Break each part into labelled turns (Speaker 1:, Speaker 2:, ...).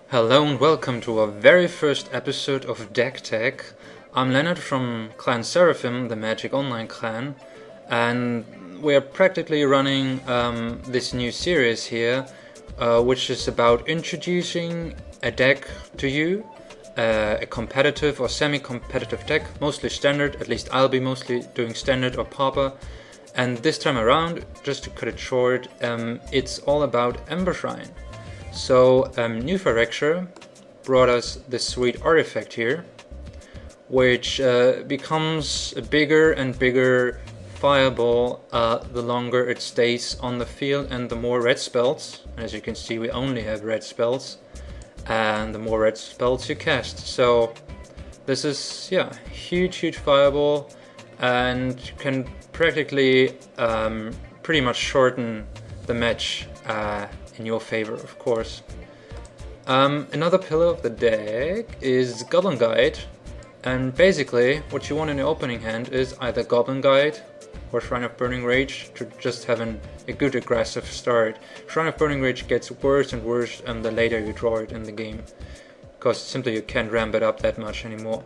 Speaker 1: Hello and welcome to our very first episode of Deck Tech. I'm Leonard from Clan Seraphim, the Magic Online clan, and we're practically running this new series here, which is about introducing a deck to you, a competitive or semi-competitive deck, mostly standard, at least I'll be mostly doing standard or pauper. And this time around, just to cut it short, it's all about Ember Shrine. So New Phyrexia brought us this sweet artifact here, which becomes a bigger and bigger fireball the longer it stays on the field and the more red spells. And as you can see, we only have red spells, and the more red spells you cast. So this is, yeah, huge fireball, and can practically pretty much shorten the match in your favor, of course. Another pillar of the deck is Goblin Guide, and basically what you want in the opening hand is either Goblin Guide or Shrine of Burning Rage to just have a good aggressive start. Shrine of Burning Rage gets worse and worse the later you draw it in the game, because simply you can't ramp it up that much anymore.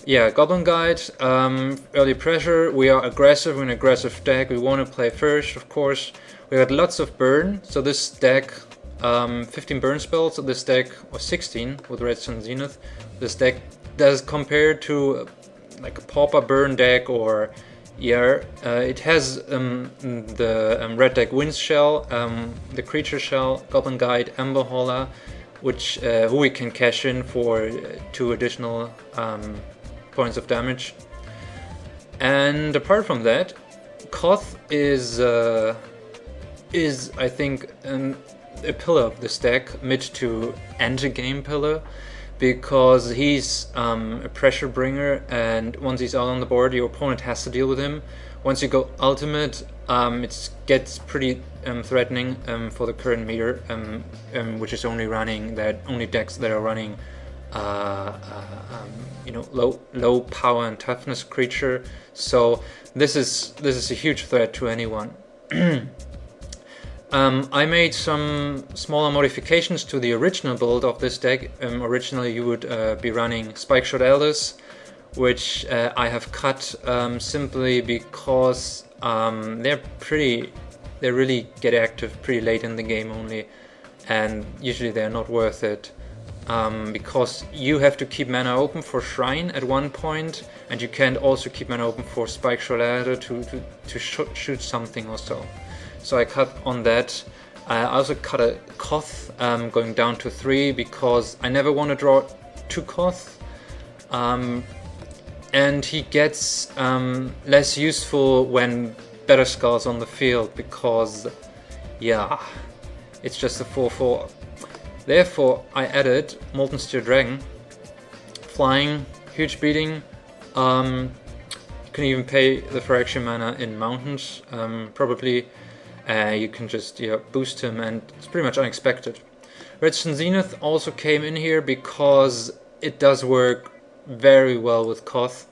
Speaker 1: Yeah, Goblin Guide, early pressure, we are aggressive, we're an aggressive deck, we want to play first, of course. We got lots of burn, so this deck, 15 burn spells, so this deck, or 16 with Red Sun Zenith, this deck does compared to like a pauper burn deck, or yeah, it has the red deck Wind Shell, the creature shell, Goblin Guide, Ember Hauler, which who we can cash in for 2 additional points of damage. And apart from that, Koth is I think a pillar of this deck, mid to end game pillar, because he's a pressure bringer, and once he's out on the board your opponent has to deal with him. Once you go ultimate, it gets pretty threatening for the current meter, which is only decks that are running low power and toughness creature. So this is a huge threat to anyone. I made some smaller modifications to the original build of this deck. Originally you would be running Spike Shot Elders, which I have cut simply because they really get active pretty late in the game only, and usually they're not worth it, because you have to keep mana open for Shrine at one point, and you can't also keep mana open for Spike Shot Elder to shoot something or so. So I cut on that. I also cut a Koth, going down to 3, because I never want to draw 2 Koth. And he gets less useful when Better Skull's on the field, because, yeah, it's just a 4/4. Therefore, I added Molten Steel Dragon, flying, huge beating. You can even pay the Phyrexia mana in mountains, probably. You can just boost him, and it's pretty much unexpected. Red Sun Zenith also came in here because it does work very well with Koth.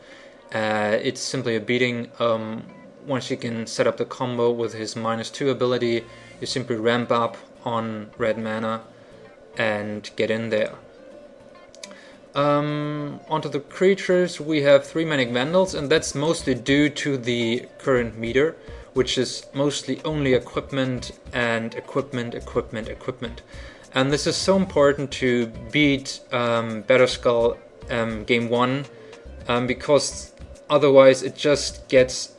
Speaker 1: It's simply a beating. Once you can set up the combo with his -2 ability, you simply ramp up on red mana and get in there. Onto the creatures, we have 3 Manic Vandals, and that's mostly due to the current meter, which is mostly only equipment and equipment. And this is so important to beat Better Skull game 1, because otherwise it just gets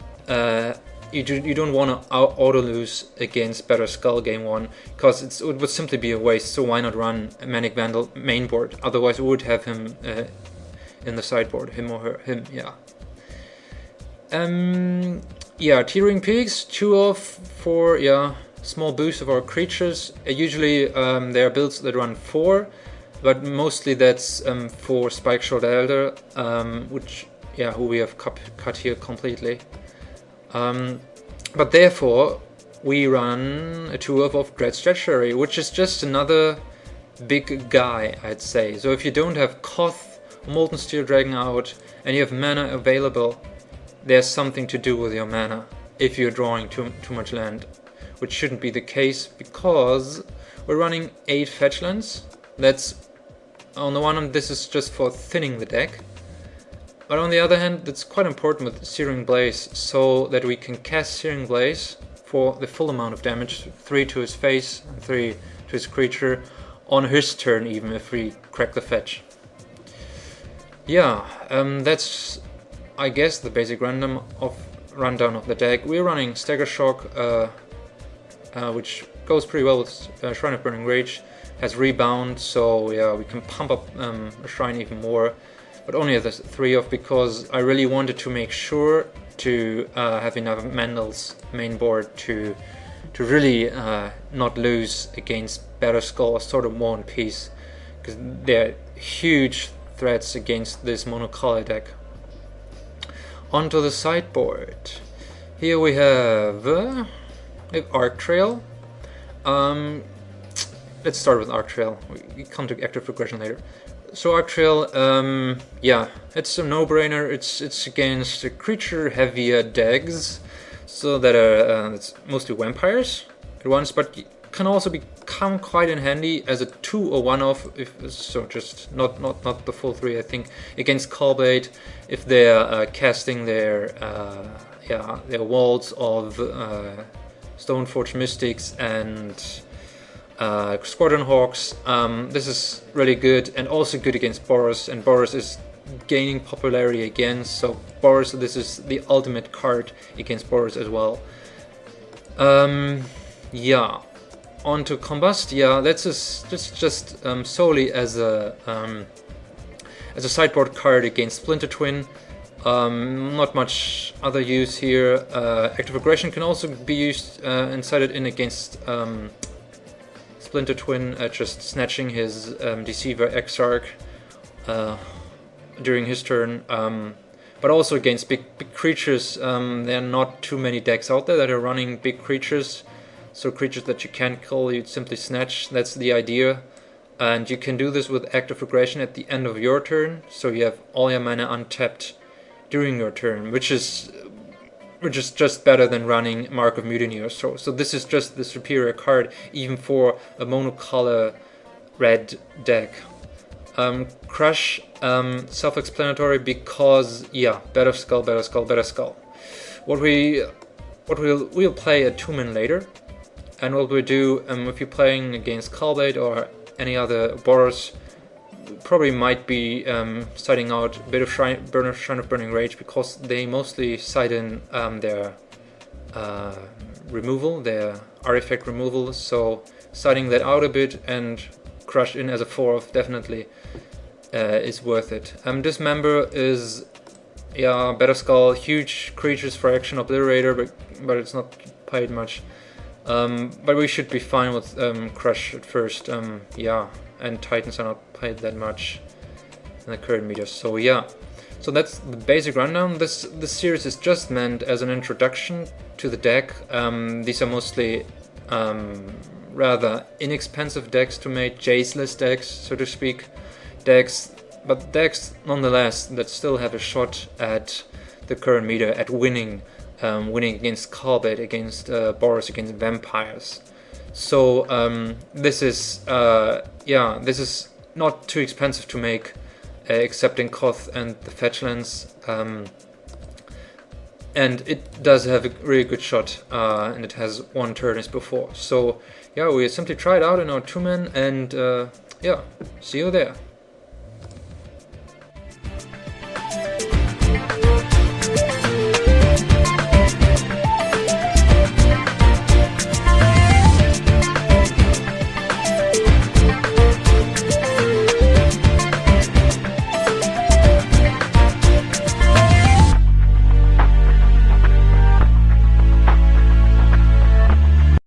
Speaker 1: you don't want to auto lose against Better Skull game 1, because it would simply be a waste. So why not run a Manic Vandal main board? Otherwise we would have him in the sideboard, him, yeah. Tearing Peaks, 2 of 4, small boost of our creatures. Usually there are builds that run 4, but mostly that's for Spike Shot Elder, who we have cut here completely. But therefore we run a 2 of Dread Stretchery, which is just another big guy, I'd say. So if you don't have Koth or Molten Steel Dragon out and you have mana available, there's something to do with your mana if you're drawing too much land, which shouldn't be the case because we're running 8 fetch lands. That's, on the one hand, this is just for thinning the deck, but on the other hand, it's quite important with Searing Blaze, so that we can cast Searing Blaze for the full amount of damage, 3 to his face and 3 to his creature, on his turn even if we crack the fetch. Yeah, that's, I guess, the basic rundown of the deck. We're running Stagger Shock, which goes pretty well with Shrine of Burning Rage, has Rebound, so yeah, we can pump up a Shrine even more, but only at the 3 of, because I really wanted to make sure to have enough Mendel's main board to really not lose against Batterskull or Sword of War and Peace, because they're huge threats against this monocolor deck. Onto the sideboard. Here we have Arc Trail. Let's start with Arc Trail. We come to active progression later. So Arc Trail, yeah, it's a no-brainer. It's against the creature-heavier decks, so that are it's mostly vampires at once, but can also become quite in handy as a 2 or 1-off, if so, just not the full 3. I think against Callblade, if they're casting their walls of Stoneforge Mystics and Squadron Hawks. This is really good, and also good against Boros, and Boros is gaining popularity again, so Boros, this is the ultimate card against Boros as well. Yeah, on to Combust. Yeah, that's just solely as a sideboard card against Splinter Twin. Not much other use here. Active Aggression can also be used inside it in against Splinter Twin, just snatching his Deceiver Exarch during his turn. But also against big creatures. There are not too many decks out there that are running big creatures. So creatures that you can't kill, you simply snatch. That's the idea. And you can do this with Active Aggression at the end of your turn, so you have all your mana untapped during your turn, which is just better than running Mark of Mutiny or so. So this is just the superior card, even for a monocolor red deck. Crush, self-explanatory, because yeah, Batterskull. We'll play a 2-man later, and what we'll do if you're playing against Callblade or any other Boros, probably might be citing out a bit of Shrine of Burning Rage, because they mostly cite in their removal, their artifact removal, so citing that out a bit and Crush in as a 4-off definitely is worth it. Dismember is, yeah, Batterskull, huge creatures for action Obliterator, but it's not played much. But we should be fine with Crush at first, yeah, and Titans are not played that much in the current meta, so yeah. So that's the basic rundown. This series is just meant as an introduction to the deck. These are mostly rather inexpensive decks to make, Jaceless decks, so to speak, but decks nonetheless that still have a shot at the current meta, at winning against Callblade, against Boros, against vampires. So this is this is not too expensive to make, except in Koth and the fetchlands, and it does have a really good shot, and it has 1 turn as before. So yeah, we simply try it out in our 2-man, and yeah, see you there.